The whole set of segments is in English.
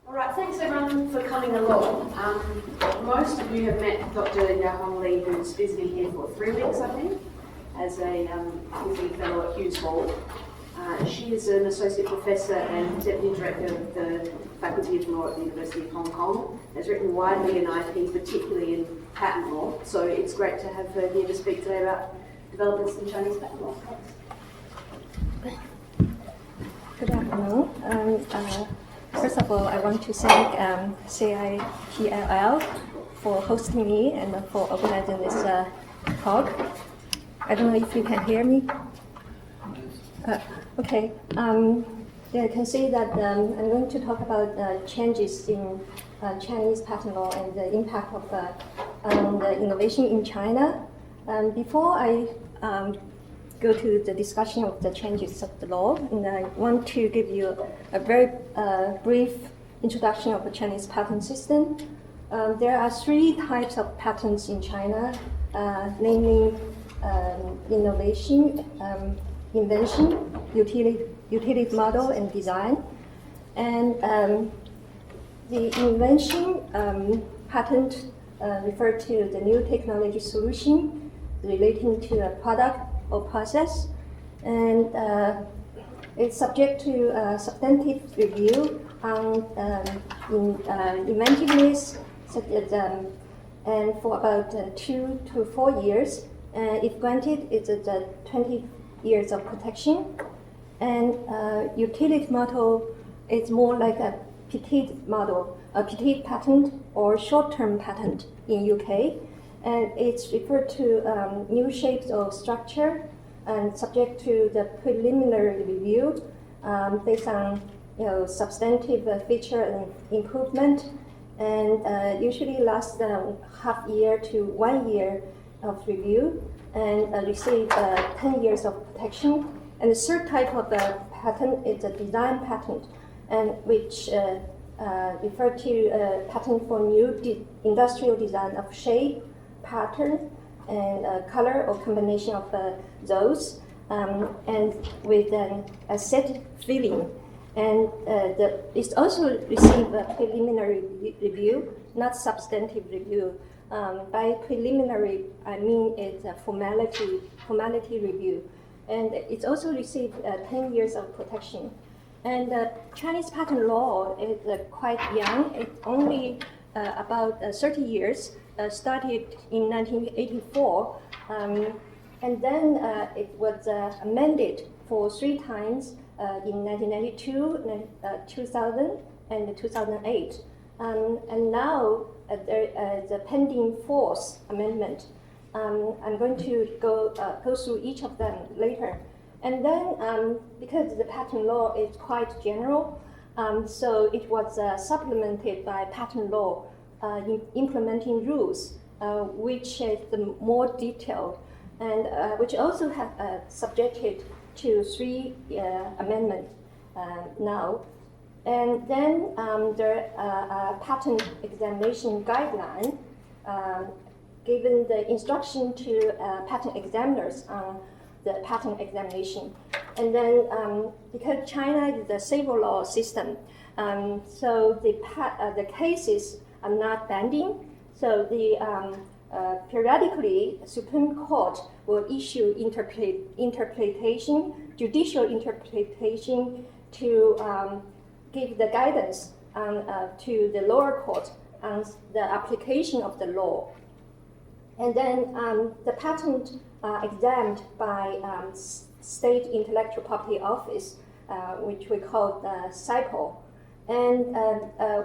All right, thanks everyone for coming along. Most of you have met Dr. Yahong Li, who's visiting here for 3 weeks, I think, as a visiting fellow at Hughes Hall. She is an associate professor and deputy director of the Faculty of Law at the University of Hong Kong. Has written widely in IP, particularly in patent law. So it's great to have her here to speak today about developments in Chinese patent law. Good afternoon. First of all, I want to thank CIPIL for hosting me and for organizing this talk. I don't know if you can hear me. Okay. Yeah, you can see that I'm going to talk about changes in Chinese patent law and the impact of on the innovation in China. Before I go to the discussion of the changes of the law, and I want to give you a very brief introduction of the Chinese patent system. There are 3 types of patents in China, namely innovation, invention, utility model, and design. And the invention patent refer to the new technology solution relating to a product or process, and it's subject to substantive review on inventiveness, such as, and for about 2 to 4 years. If granted, it's 20 years of protection. And utility model is more like a petite model, a petite patent or short-term patent in UK. And it's referred to new shapes of structure and subject to the preliminary review based on substantive feature and improvement, and usually lasts half year to 1 year of review and receive 10 years of protection. And the third type of patent is a design patent, and which refer to patent for new industrial design of shape, pattern, and color or combination of those, and with a set filling. And it's also received a preliminary review, not substantive review. By preliminary, I mean it's a formality review. And it's also received 10 years of protection. And Chinese patent law is quite young. It's only about 30 years. Started in 1984, and then it was amended for 3 times in 1992, 2000, and 2008. And now there is a pending 4th amendment. I'm going to go through each of them later. And then, because the patent law is quite general, so it was supplemented by patent law implementing rules, which is more detailed, and which also have subjected to 3 amendments now. And then there are patent examination guideline given the instruction to patent examiners on the patent examination. And then because China is a civil law system, so the cases are not binding. So the periodically Supreme Court will issue interpretation, judicial interpretation to give the guidance to the lower court on the application of the law. And then the patent examined by State Intellectual Property Office, which we call the CIPIL. And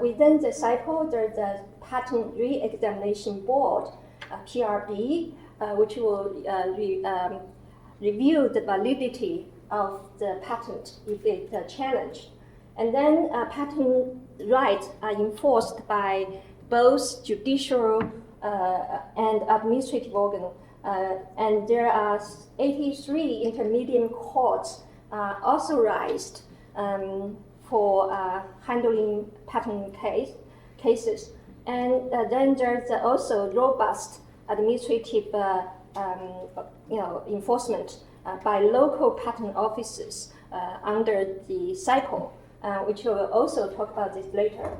within the CIPIL, there's a Patent Re-Examination Board, PRB, which will review the validity of the patent if it's challenged. And then patent rights are enforced by both judicial and administrative organs. And there are 83 intermediate courts authorized for handling patent cases. And then there's also robust administrative enforcement by local patent offices under the CIPIL, which we'll also talk about this later.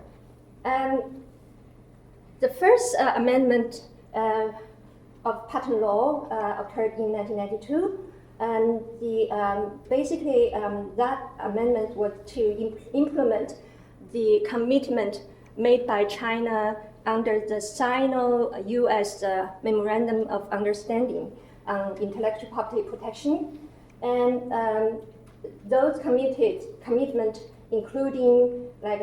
The first amendment of patent law occurred in 1992, and basically that amendment was to implement the commitment made by China under the Sino-US Memorandum of Understanding on Intellectual Property Protection, and those commitment including like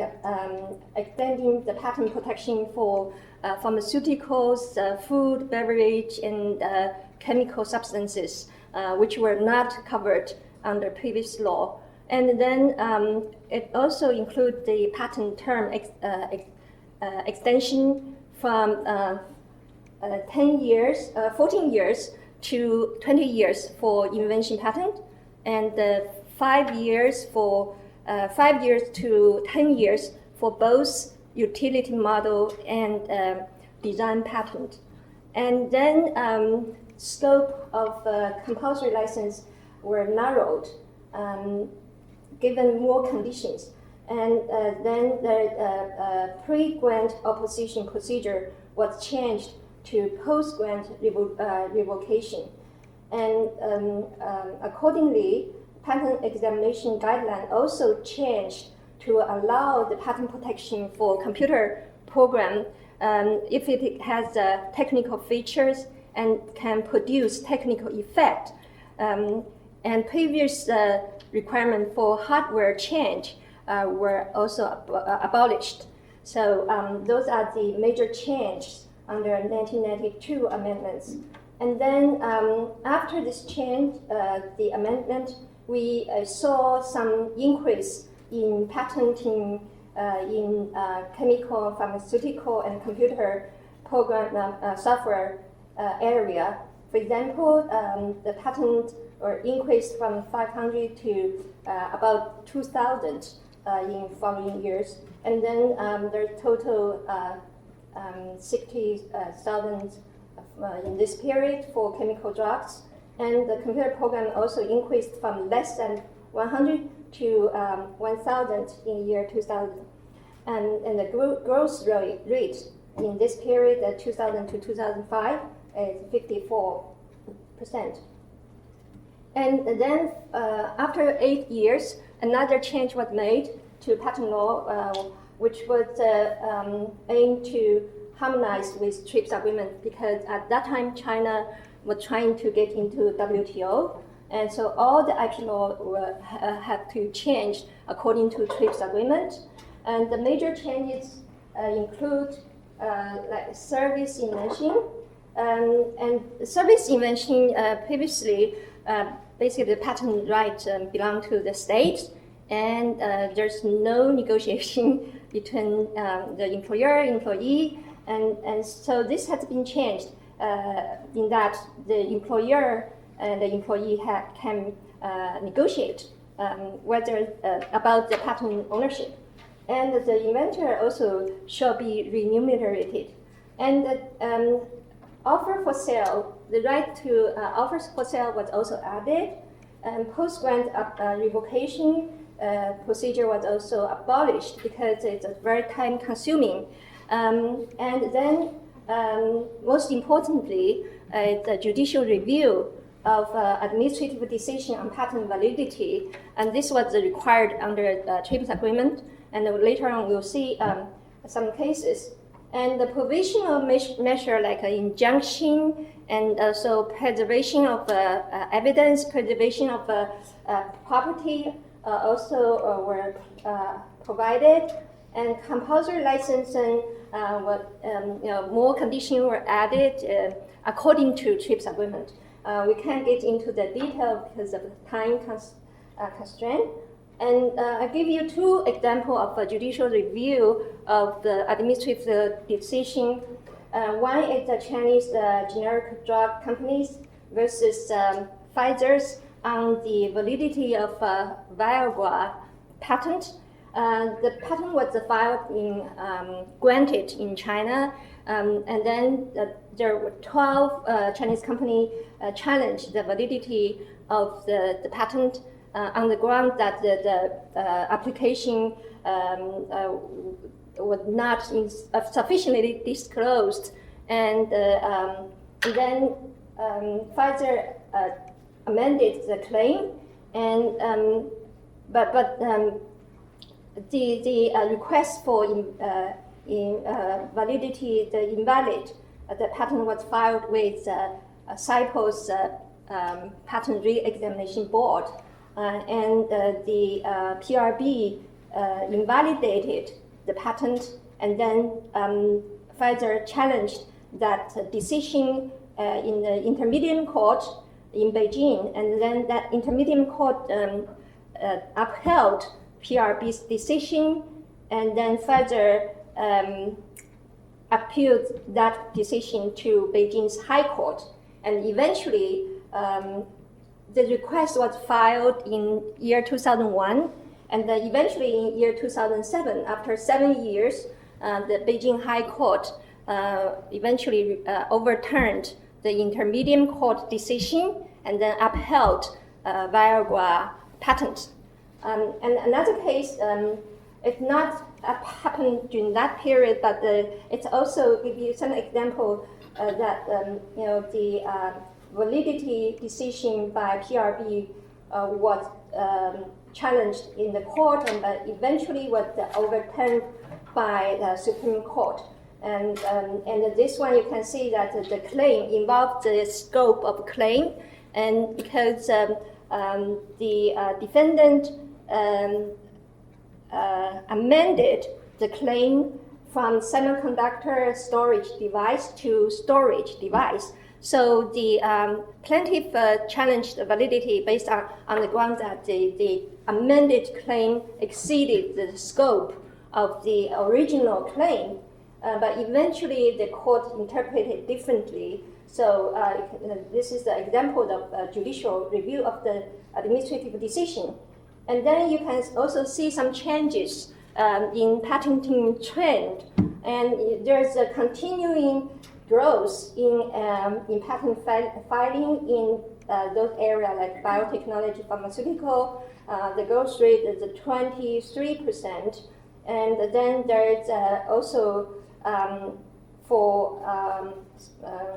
extending the patent protection for pharmaceuticals, food, beverage, and chemical substances, which were not covered under previous law. And then it also includes the patent term extension from 14 years to 20 years for invention patent, and 5 years to 10 years for both utility model and design patent. And then scope of compulsory license were narrowed, given more conditions. And then the pre-grant opposition procedure was changed to post-grant revocation. And accordingly, patent examination guideline also changed to allow the patent protection for computer program if it has technical features and can produce technical effect. And previous requirement for hardware change were also abolished. So those are the major changes under 1992 amendments. And then after this change, the amendment, we saw some increase in patenting in chemical, pharmaceutical, and computer program software area. For example, the patent were increased from 500 to about 2,000 in following years. And then there's total 60,000 in this period for chemical drugs. And the computer program also increased from less than 100 to 1,000 in year 2000. And the growth rate in this period, 2000 to 2005, is 54%. And then after 8 years, another change was made to patent law, which was aimed to harmonize with TRIPS agreement, because at that time China was trying to get into WTO, and so all the IP law had to change according to TRIPS agreement. And the major changes include like service invention, and service invention previously basically the patent right belonged to the state, and there's no negotiation between the employer, employee, and so this has been changed in that the employer and the employee can negotiate whether about the patent ownership, and the inventor also shall be remunerated, and the offer for sale, the right to offers for sale was also added, and post-grant revocation procedure was also abolished because it's very time-consuming. And then, most importantly, the judicial review of administrative decision on patent validity, and this was required under the TRIPS agreement, and later on we'll see some cases. And the provisional measure like injunction and also preservation of evidence, preservation of property also were provided, and compulsory licensing, more conditions were added according to TRIPS agreement. We can't get into the detail because of time constraint. And I'll give you two examples of a judicial review of the administrative decision. One is the Chinese generic drug companies versus Pfizer's on the validity of Viagra patent. The patent was filed granted in China, and then there were 12 Chinese companies challenged the validity of the patent on the ground that the application was not sufficiently disclosed, and then Pfizer amended the claim, and the request for validity, the invalid, the patent was filed with CIPIL's Patent Re-Examination Board, and the PRB invalidated the patent, and then Pfizer challenged that decision in the intermediate court in Beijing, and then that intermediate court upheld PRB's decision, and then Pfizer appealed that decision to Beijing's High Court, and eventually the request was filed in year 2001, and then eventually in year 2007, after 7 years, the Beijing High Court eventually overturned the intermediate court decision and then upheld Viagra patent. And another case, it's not happened during that period, but it's also give you some example that the validity decision by PRB was challenged in the court, and eventually was overturned by the Supreme Court. And this one you can see that the claim involved the scope of claim, and because the defendant amended the claim from semiconductor storage device to storage device. So the plaintiff challenged the validity based on the grounds that the amended claim exceeded the scope of the original claim, but eventually the court interpreted differently. So this is the example of judicial review of the administrative decision. And then you can also see some changes in patenting trend, and there's a continuing growth in patent filing in those areas like biotechnology, pharmaceutical. The growth rate is 23%, and then there's also for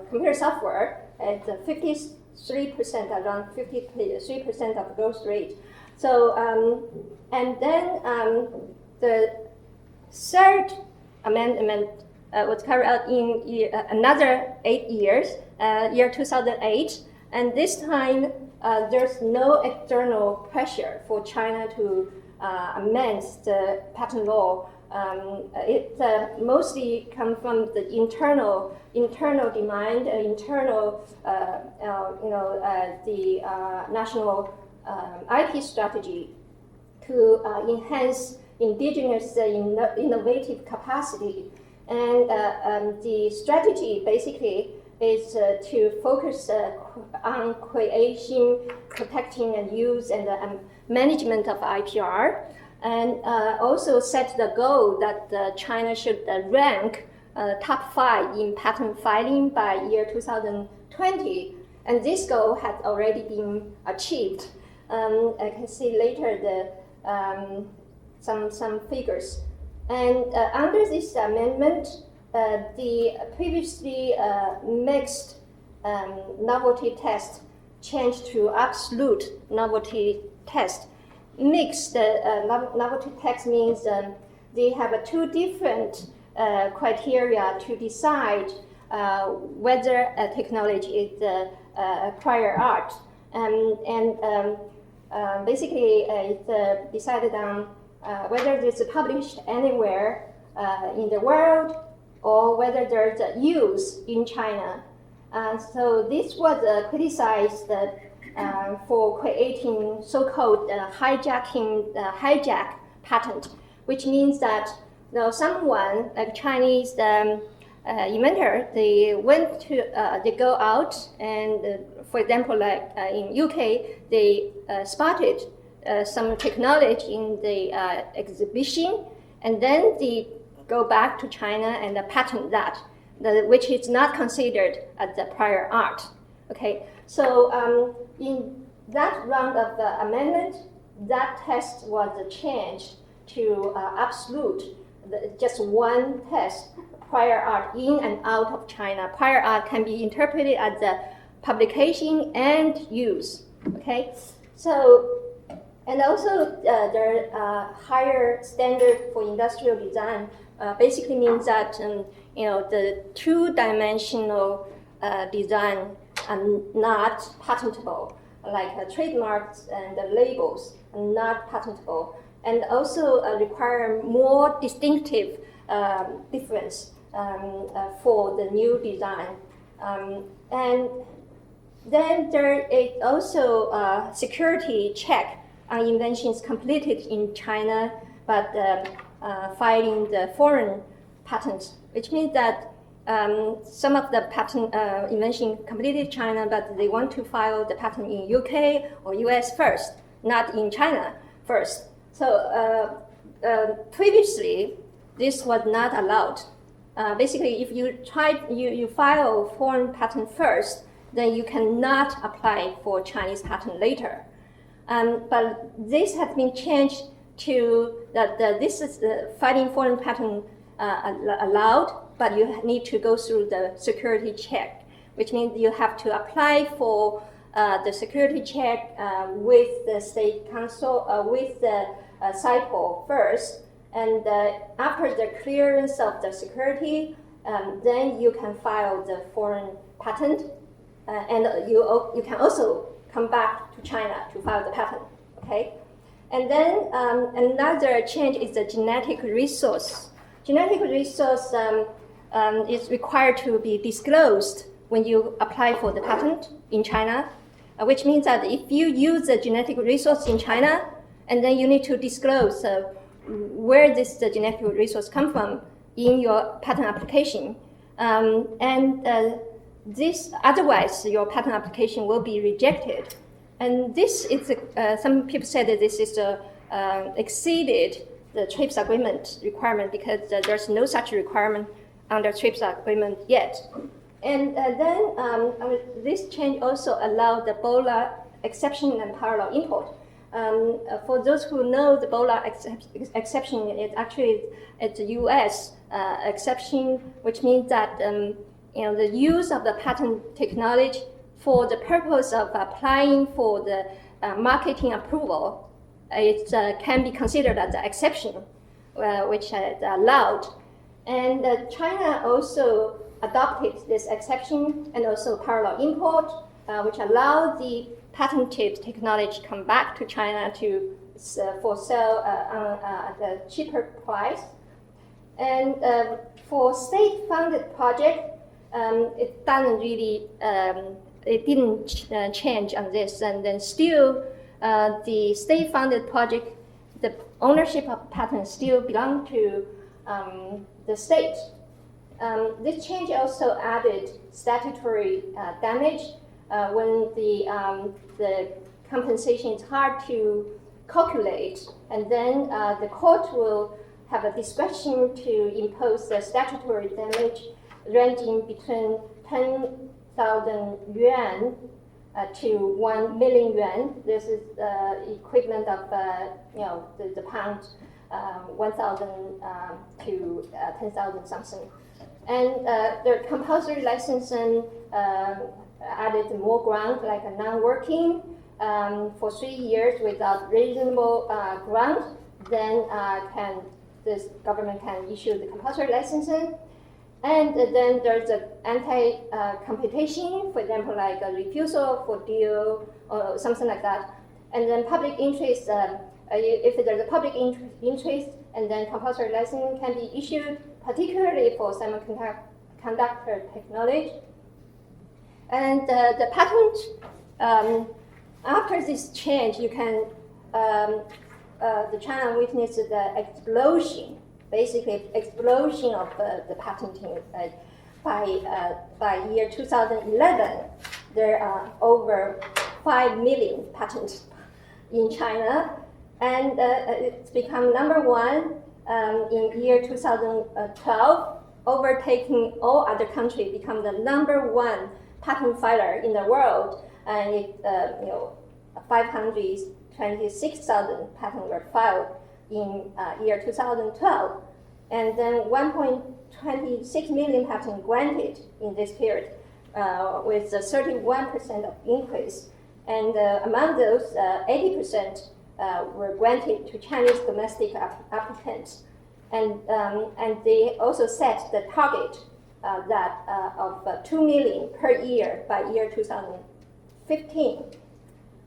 computer software, it's 53%, around 53% of growth rate. So, and then the third amendment was carried out in another 8 years, year 2008, and this time there's no external pressure for China to amend the patent law. It mostly comes from the internal demand, internal, the national IP strategy to enhance indigenous innovative capacity. And the strategy basically is to focus on creation, protecting, and use and management of IPR, and also set the goal that China should rank top 5 in patent filing by year 2020. And this goal has already been achieved. I can see later the some figures. And under this amendment, the previously mixed novelty test changed to absolute novelty test. Mixed novelty test means they have 2 different criteria to decide whether a technology is prior art. Basically, it's decided on whether it's published anywhere in the world or whether there's a use in China. So this was criticized for creating so-called hijack patent, which means that someone like Chinese inventor, they go out and, for example, like in UK, they spotted some technology in the exhibition, and then they go back to China and patent that, which is not considered as the prior art. Okay, so in that round of amendment, that test was changed to absolute just one test, prior art in and out of China. Prior art can be interpreted as the publication and use. Okay, so and also there are higher standard for industrial design. Basically means that the two-dimensional design are not patentable, like trademarks and the labels are not patentable, and also require more distinctive difference for the new design. And then there is also a security check on inventions completed in China, but filing the foreign patents, which means that some of the patent invention completed in China, but they want to file the patent in UK or US first, not in China first. So previously, this was not allowed. Basically, if you file a foreign patent first, then you cannot apply for Chinese patent later. But this has been changed to that this is filing foreign patent allowed, but you need to go through the security check, which means you have to apply for the security check with the state council, with the CIPIL first, and after the clearance of the security, then you can file the foreign patent, and you can also come back to China to file the patent. Okay. And then another change is the genetic resource. Genetic resource is required to be disclosed when you apply for the patent in China, which means that if you use the genetic resource in China, and then you need to disclose where the genetic resource come from in your patent application. This otherwise your patent application will be rejected. And this is, some people said that this is exceeded the TRIPS agreement requirement because there's no such requirement under TRIPS agreement yet. And then this change also allowed the BOLA exception and parallel import. For those who know the BOLA exception, it's a US exception, which means that the use of the patent technology for the purpose of applying for the marketing approval, it can be considered as an exception, which is allowed. And China also adopted this exception and also parallel import, which allowed the patented technology come back to China for sale at a cheaper price. And for state-funded project, it doesn't really it didn't change on this, and then still the state-funded project, the ownership of patents still belong to the state. This change also added statutory damage when the compensation is hard to calculate, and then the court will have a discretion to impose the statutory damage ranging between 10,000 yuan to 1 million yuan. This is the equivalent of the pound 1,000 to 10,000 something. And the compulsory licensing added more ground, like a non-working for 3 years without reasonable ground. Then this government can issue the compulsory licensing. And then there's an anti-competition, for example, like a refusal for deal or something like that. And then public interest, if there's a public interest, and then compulsory licensing can be issued, particularly for semiconductor technology. And the patent, after this change, you can, the China witnessed the explosion. Basically, explosion of the patenting. By year 2011, there are over 5 million patents in China, and it's become #1 in year 2012, overtaking all other countries, become the #1 patent filer in the world, and it 526,000 patents were filed in year 2012. and then 1.26 million patents granted in this period, with a 31% of increase. And among those, 80% were granted to Chinese domestic applicants. And they also set the target of 2 million per year by year 2015.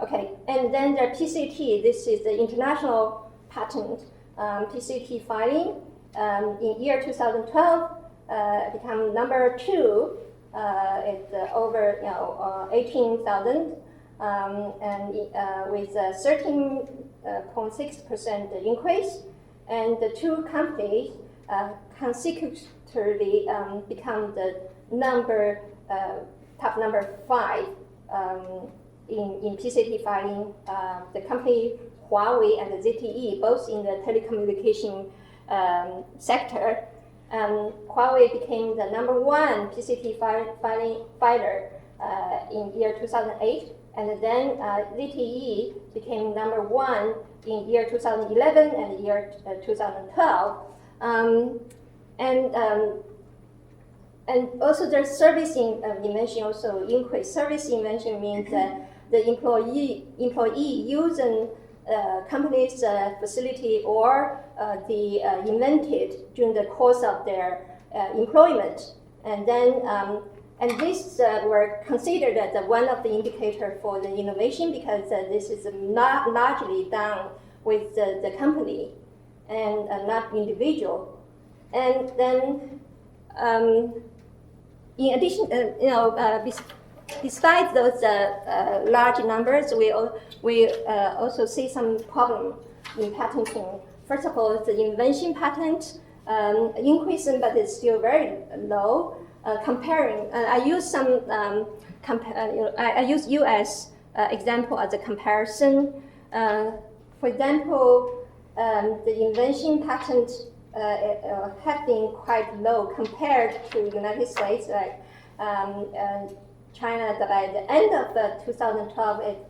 Okay, and then the PCT, this is the international patent PCT filing. In year 2012, become number 2. It's over 18,000, and with a 13.6% increase. And the 2 companies consecutively become the top number 5 in PCT filing. The company Huawei and the ZTE, both in the telecommunication sector. Huawei became the number 1 PCT filer in year 2008, and then ZTE became number 1 in year 2011 and year 2012. And also their service invention also increased. Service invention means that the employee using company's facility or the invented during the course of their employment, and then and these were considered as one of the indicators for the innovation, because this is not largely done with the company and not individual. And then in addition, besides those large numbers, we also see some problem in patenting. First of all, the invention patent increasing, but it's still very low. Comparing, I use some I use U.S. Example as a comparison. For example, the invention patent have been quite low compared to United States. Like China, by the end of 2012, it's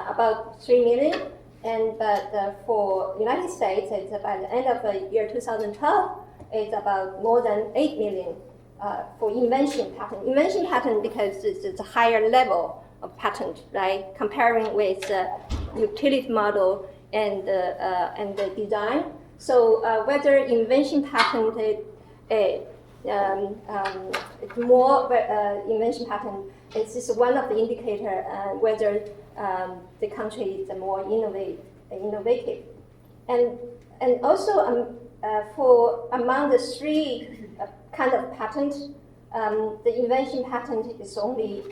about 3 million, but for United States, it's by the end of the year 2012, it's about more than 8 million for invention patent. Invention patent because it's a higher level of patent, right? Comparing with utility model and the design. So whether invention patent it's more invention patent is just one of the indicator whether the country is more innovative, and also for among the 3 kind of patent, the invention patent is only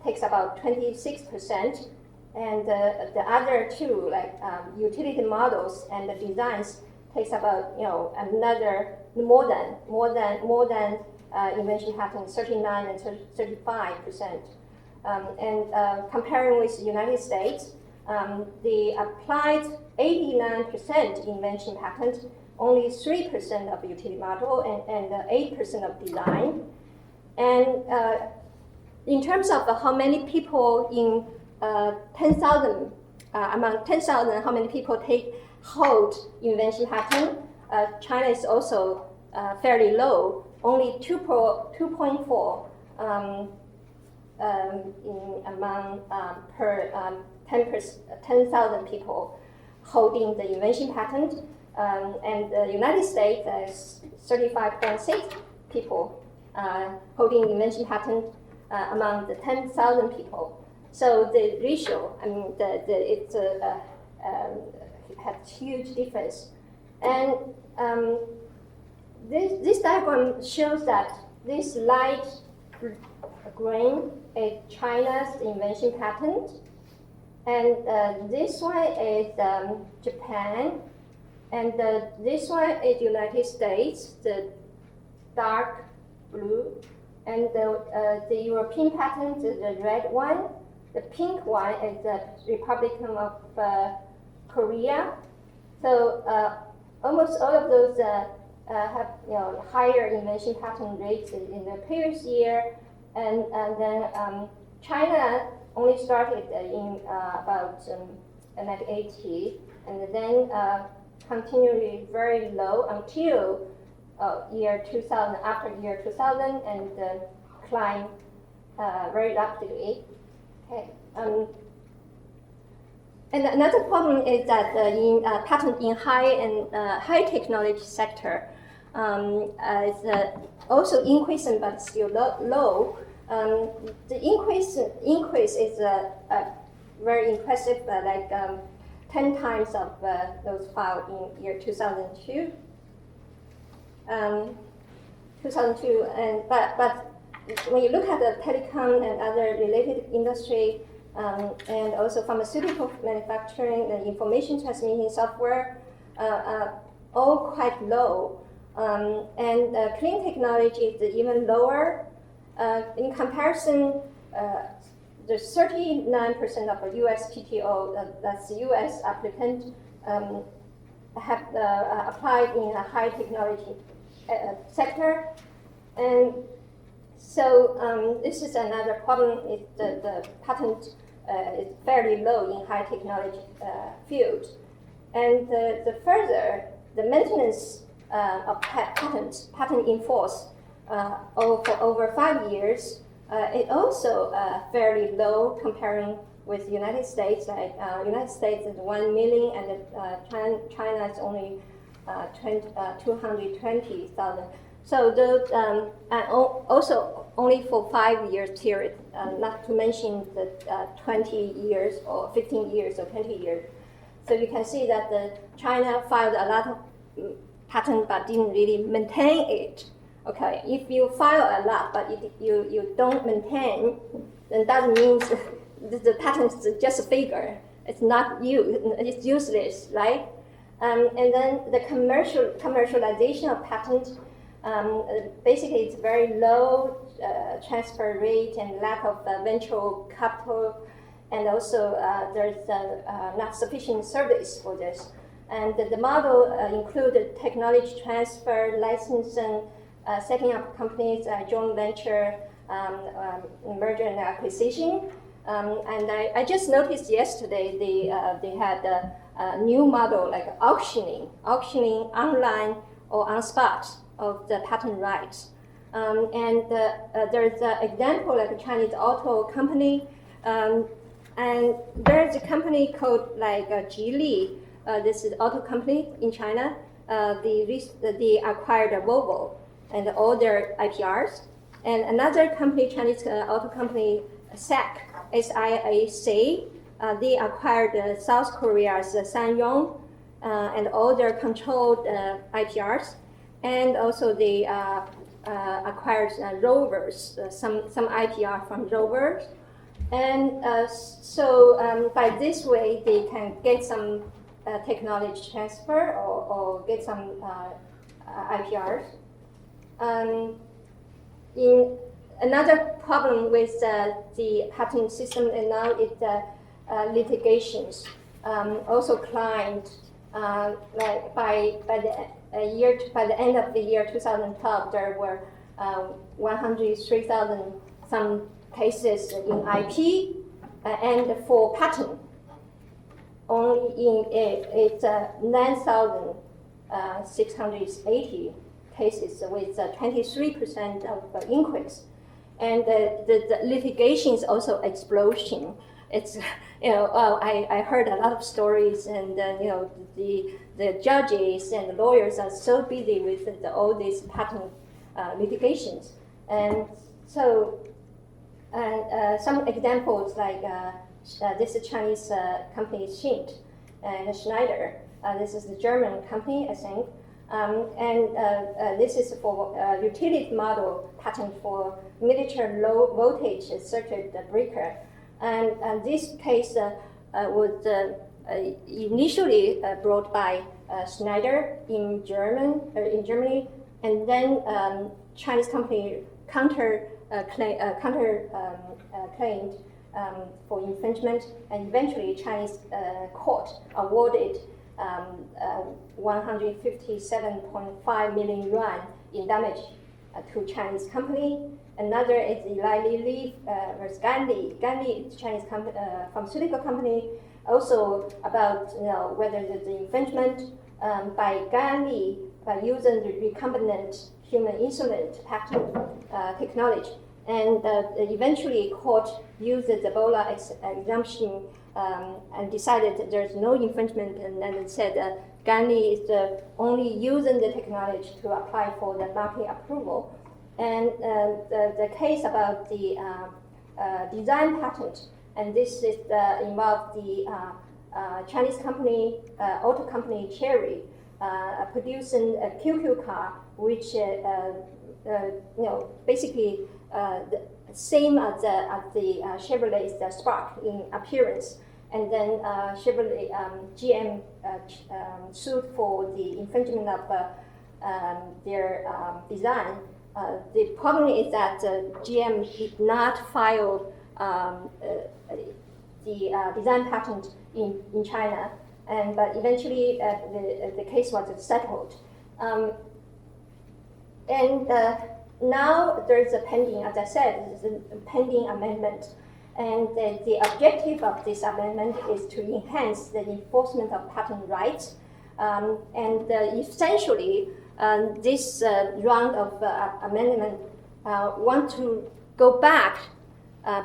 takes about 26%, and the other 2, like utility models and the designs, takes about another more than invention patent, 39 and 35%. And comparing with the United States, they applied 89% invention patent, only 3% of utility model, and 8% of design. And in terms of how many people in 10,000, among 10,000, how many people hold invention patent, China is also fairly low, only 2.4 among per 10,000 people holding the invention patent, and the United States has 35.6 people holding invention patent among the 10,000 people. So the ratio, I mean, it's has huge difference. And this diagram shows that this light green is China's invention patent, and this one is Japan, and this one is United States, the dark blue, and the European patent is the red one. The pink one is the Republic of Korea. So almost all of those have higher invention patent rates in the previous year, and then China only started in about 1980, and then continually very low until year 2000, after year 2000, and climbed very rapidly. Okay. And another problem is that in patent in high technology sector is also increasing but still low. The increase is very impressive, like 10 times of those filed in year 2002. 2002, but when you look at the telecom and other related industry, and also pharmaceutical manufacturing and information transmission software, all quite low. And clean technology is even lower. In comparison, there's 39% of the US PTO, that's the US applicant, have applied in a high technology sector. And so this is another problem, is the patent is fairly low in high technology field. And the maintenance of patent in force for over 5 years, it also fairly low comparing with the United States. Like United States is 1 million, and China is only 220,000. So those, and also only for 5 years period, not to mention the 20 years or 15 years or 20 years. So you can see that China filed a lot of patent but didn't really maintain it. Okay, if you file a lot but you don't maintain, then that means the patent is just a figure. It's not it's useless, right? And then the commercialization of patent, basically it's very low transfer rate and lack of venture capital, and also there's not sufficient service for this. And the model included technology transfer, licensing, setting up companies, joint venture, merger and acquisition. And I just noticed yesterday they had a new model like auctioning online or on spot of the patent rights. And there's an example like a Chinese auto company, and there's a company called like Li. This is auto company in China. They acquired a Volvo and all their IPRs. And another company, Chinese auto company, SIAC, they acquired South Korea's Sanyong and all their controlled IPRs. And also they acquired rovers, some IPR from rovers. And so by this way, they can get some technology transfer or get some IPRs. In another problem with the patent system and now is litigations. Also climbed like by the end of the year 2012, there were 103,000 some cases in IP, and for patent, only in it's 9,680 cases with 23% of increase, and the litigation is also explosion. It's I heard a lot of stories, and the judges and the lawyers are so busy with all these patent litigations, and so some examples like this is Chinese company Schint and Schneider. This is the German company, I think. And this is for utility model patent for miniature low voltage circuit breaker. And this case was initially brought by Schneider in Germany, and then Chinese company claimed for infringement, and eventually Chinese court awarded 157.5 million yuan in damage to Chinese company. Another is Eli Lilly versus Ganli. Ganli is a Chinese pharmaceutical company, also about whether the infringement by Yahong Li by using the recombinant human insulin patent technology. And eventually, court used the Ebola exemption and decided that there's no infringement, and then it said Yahong Li is only using the technology to apply for the market approval. And the case about the design patent, and this is involved the Chinese company, auto company Chery, producing a QQ car, which basically the same as the Chevrolet's Spark in appearance, and then Chevrolet GM sued for the infringement of their design. The problem is that GM did not file the design patent in China, but eventually the case was settled. Now there's a pending, as I said, there's a pending amendment, and the objective of this amendment is to enhance the enforcement of patent rights, essentially this round of amendment want to go back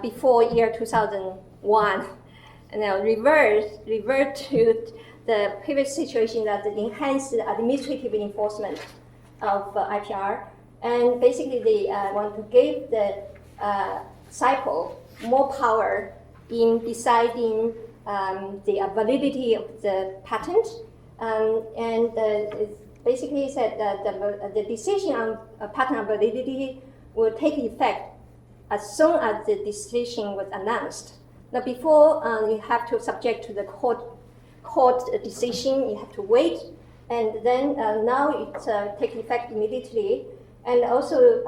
before year 2001, and revert to the previous situation that enhanced the administrative enforcement of IPR. And basically, they want to give the CIPIL more power in deciding the validity of the patent. It basically said that the decision on patent validity will take effect as soon as the decision was announced. Now, before you have to subject to the court decision, you have to wait, and then now it takes effect immediately. And also,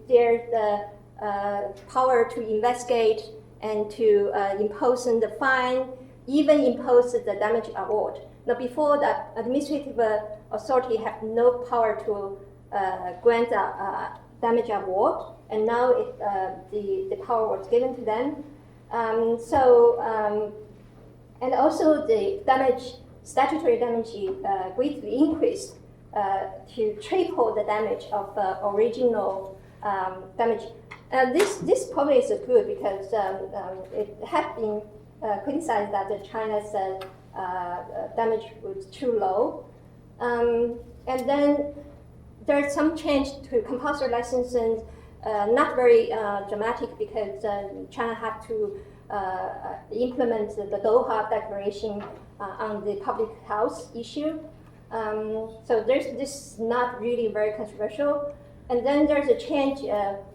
there's the power to investigate and to impose the fine, even impose the damage award. Now, before that, administrative authority have no power to grant a damage award, and now the power was given to them. And also the statutory damage greatly increased to triple the damage of original damage. This probably is good because it had been criticized that China's damage was too low. And then there's some change to compulsory licensing, not very dramatic because China had to implement the Doha Declaration on the public health issue. So this is not really very controversial. And then there's a change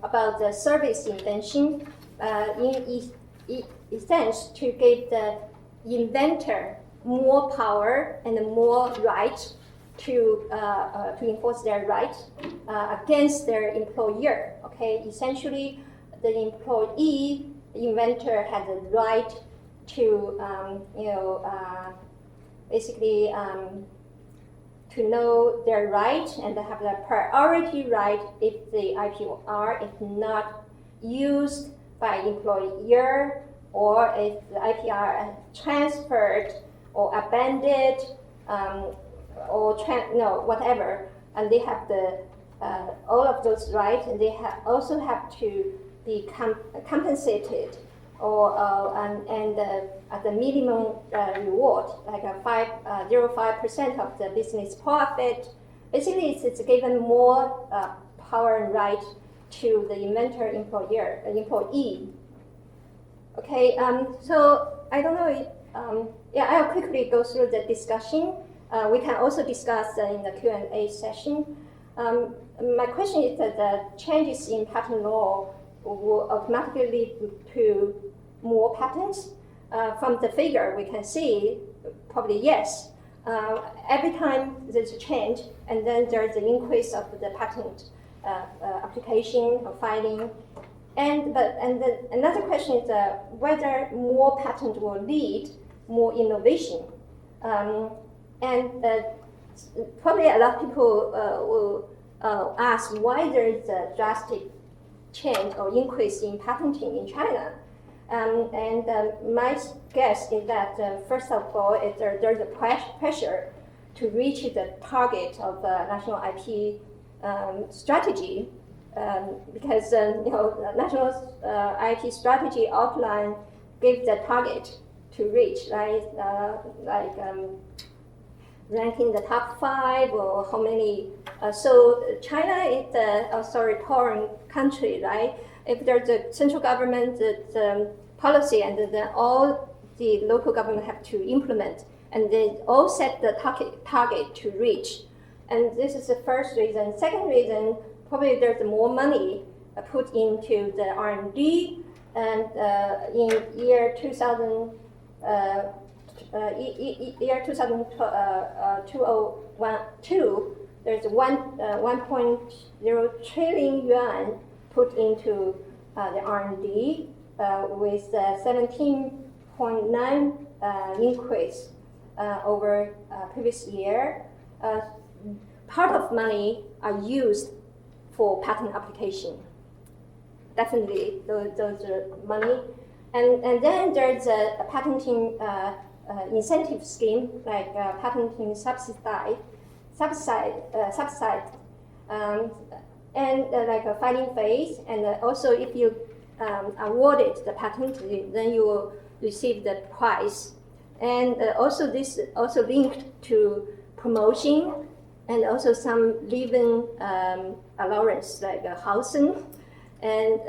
about the service invention in essence to give the inventor more power and more right to enforce their right against their employer. Okay, essentially, the employee inventor has a right to basically to know their right and have the priority right if the IPR is not used by employer, or if the IPR is transferred or abandoned, or whatever, and they have the all of those rights, and they also have to be compensated, or at the minimum reward, like 0.5% of the business profit. Basically, it's given more power and right to the inventor, employee. Okay, so I don't know. I'll quickly go through the discussion. We can also discuss in the Q&A session. My question is that the changes in patent law will automatically lead to more patents. From the figure, we can see probably yes. Every time there's a change, and then there's an increase of the patent application or filing. And then another question is whether more patent will lead more innovation. Probably a lot of people will ask why there is a drastic change or increase in patenting in China. My guess is that first of all, there's a pressure to reach the target of national IP strategy, because national IP strategy outline gives the target to reach, right? Ranking the top 5 or how many. So China is the authoritarian country, right? If there's a central government policy, and then all the local government have to implement, and they all set the target to reach. And this is the first reason. Second reason, probably there's more money put into the R&D, and in year 2000. Year 2012, there's 1.0 trillion yuan put into the R&D with 17.9 increase over previous year. Part of money are used for patent application. Definitely, those are money. And then there's a patenting incentive scheme, like patenting subside, and like a filing phase. And also, if you awarded the patent, then you will receive the prize. And also, this also linked to promotion, and also some living allowance, like housing. And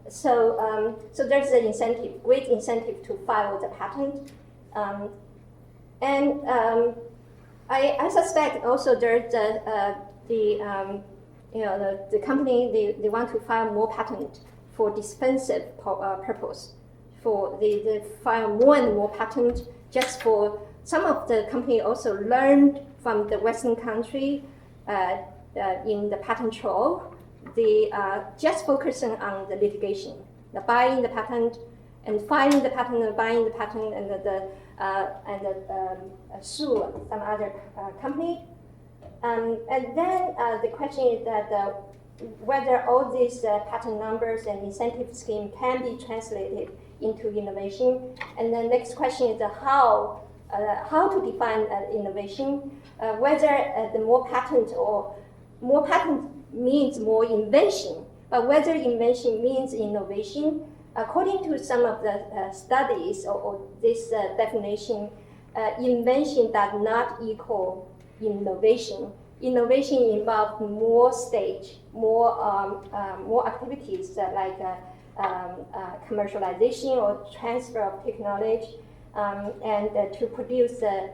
so there's an incentive, great incentive to file the patent. I suspect also there's the company, they want to file more patent for defensive purpose. They file more and more patent just for, some of the company also learned from the Western country in the patent troll. They are just focusing on the litigation, the buying the patent and filing the patent, and buying the patent, and sue some other company. And then the question is that whether all these patent numbers and incentive scheme can be translated into innovation. And the next question is how to define innovation, whether the more patent means more invention, but whether invention means innovation. According to some of the studies or this definition, invention does not equal innovation. Innovation involves more stage, more activities like commercialization or transfer of technology, and to produce the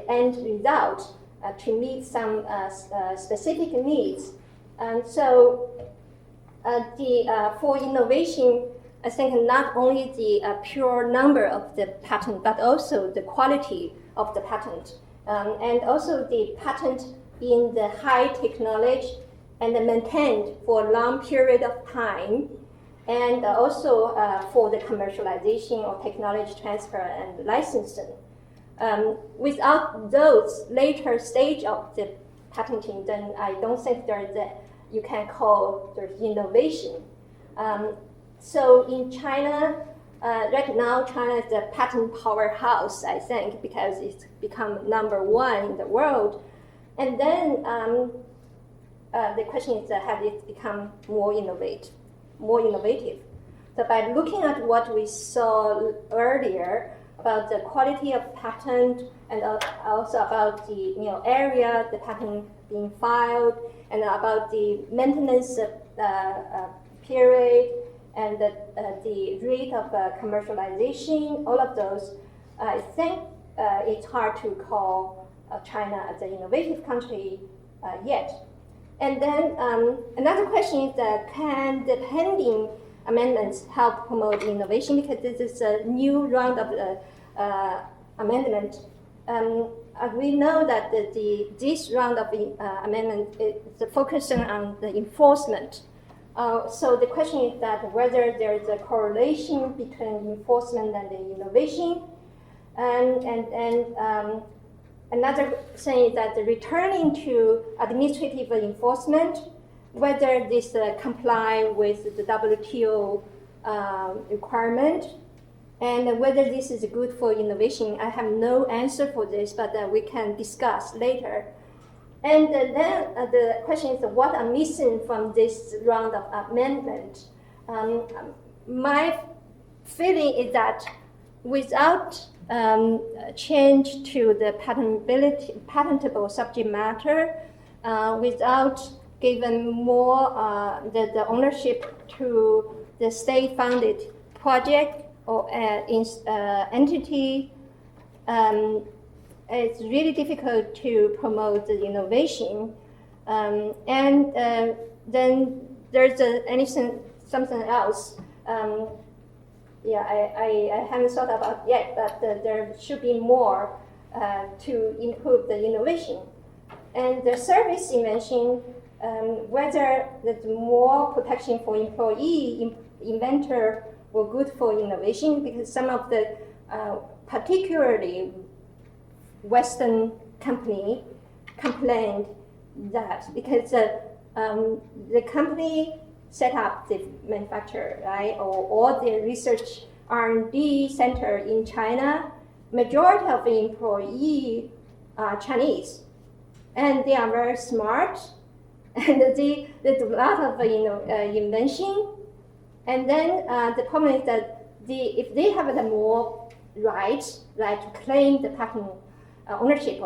end result to meet some specific needs. And so for innovation, I think not only the pure number of the patent, but also the quality of the patent, and also the patent in the high technology and maintained for a long period of time, and also for the commercialization or technology transfer and licensing. Without those later stage of the patenting, then I don't think you can call there's innovation. So in China, right now, China is the patent powerhouse, I think, because it's become #1 in the world. And then the question is, has it become more innovative? So by looking at what we saw earlier about the quality of patent, and also about the area the patent being filed, and about the maintenance period, and the rate of commercialization, all of those, I think it's hard to call China as an innovative country yet. And then another question is can the pending amendments help promote innovation? Because this is a new round of amendment. We know that this round of amendment is focusing on the enforcement. So the question is that whether there is a correlation between enforcement and the innovation. And another thing is that returning to administrative enforcement, whether this comply with the WTO requirement. And whether this is good for innovation, I have no answer for this, but we can discuss later. And then the question is, what are missing from this round of amendment? My feeling is that without change to the patentable subject matter, without giving more the ownership to the state-funded project or entity, it's really difficult to promote the innovation. Then there's something else. I haven't thought about yet, but there should be more to improve the innovation. And the service you mentioned, whether there's more protection for employee, inventor, were good for innovation, because some of the particularly Western company complained that because the company set up the manufacturer, right, or the research R&D center in China, majority of the employees are Chinese, and they are very smart, and they do a lot of invention. And then the problem is that if they have the more rights, right, to claim the patent ownership,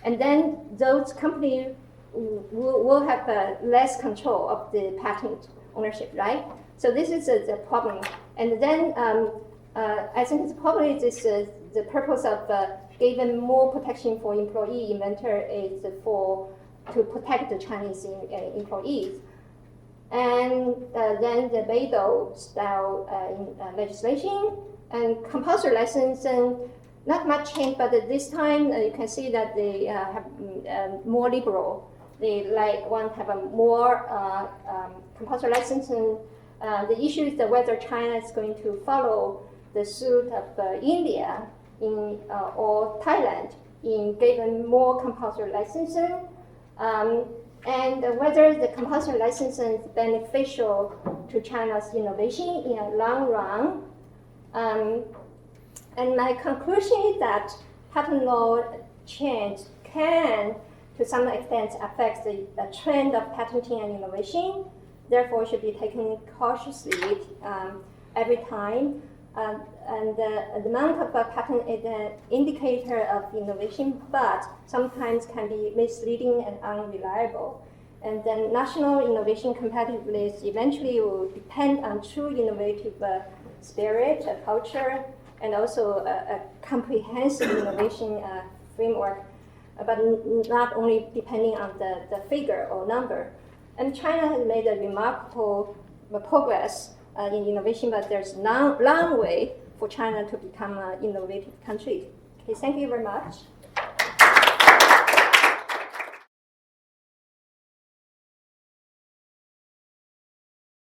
and then those companies will have less control of the patent ownership, right? So this is the problem. And then I think it's probably the purpose of giving more protection for employee inventor is to protect the Chinese employees. And then the Beidou style legislation and compulsory licensing, not much change, but this time you can see that they have more liberal. They want to have a more compulsory licensing. The issue is that whether China is going to follow the suit of India or Thailand in giving more compulsory licensing. And whether the compulsory licensing is beneficial to China's innovation in a long run. And my conclusion is that patent law change can, to some extent, affect the trend of patenting and innovation. Therefore, should be taken cautiously every time. And the amount of a patent is an indicator of innovation, but sometimes can be misleading and unreliable. And then national innovation competitiveness eventually will depend on true innovative spirit, culture, and also a comprehensive innovation framework, but not only depending on the figure or number. And China has made a remarkable progress in innovation, but there's a long way for China to become an innovative country. Okay, thank you very much.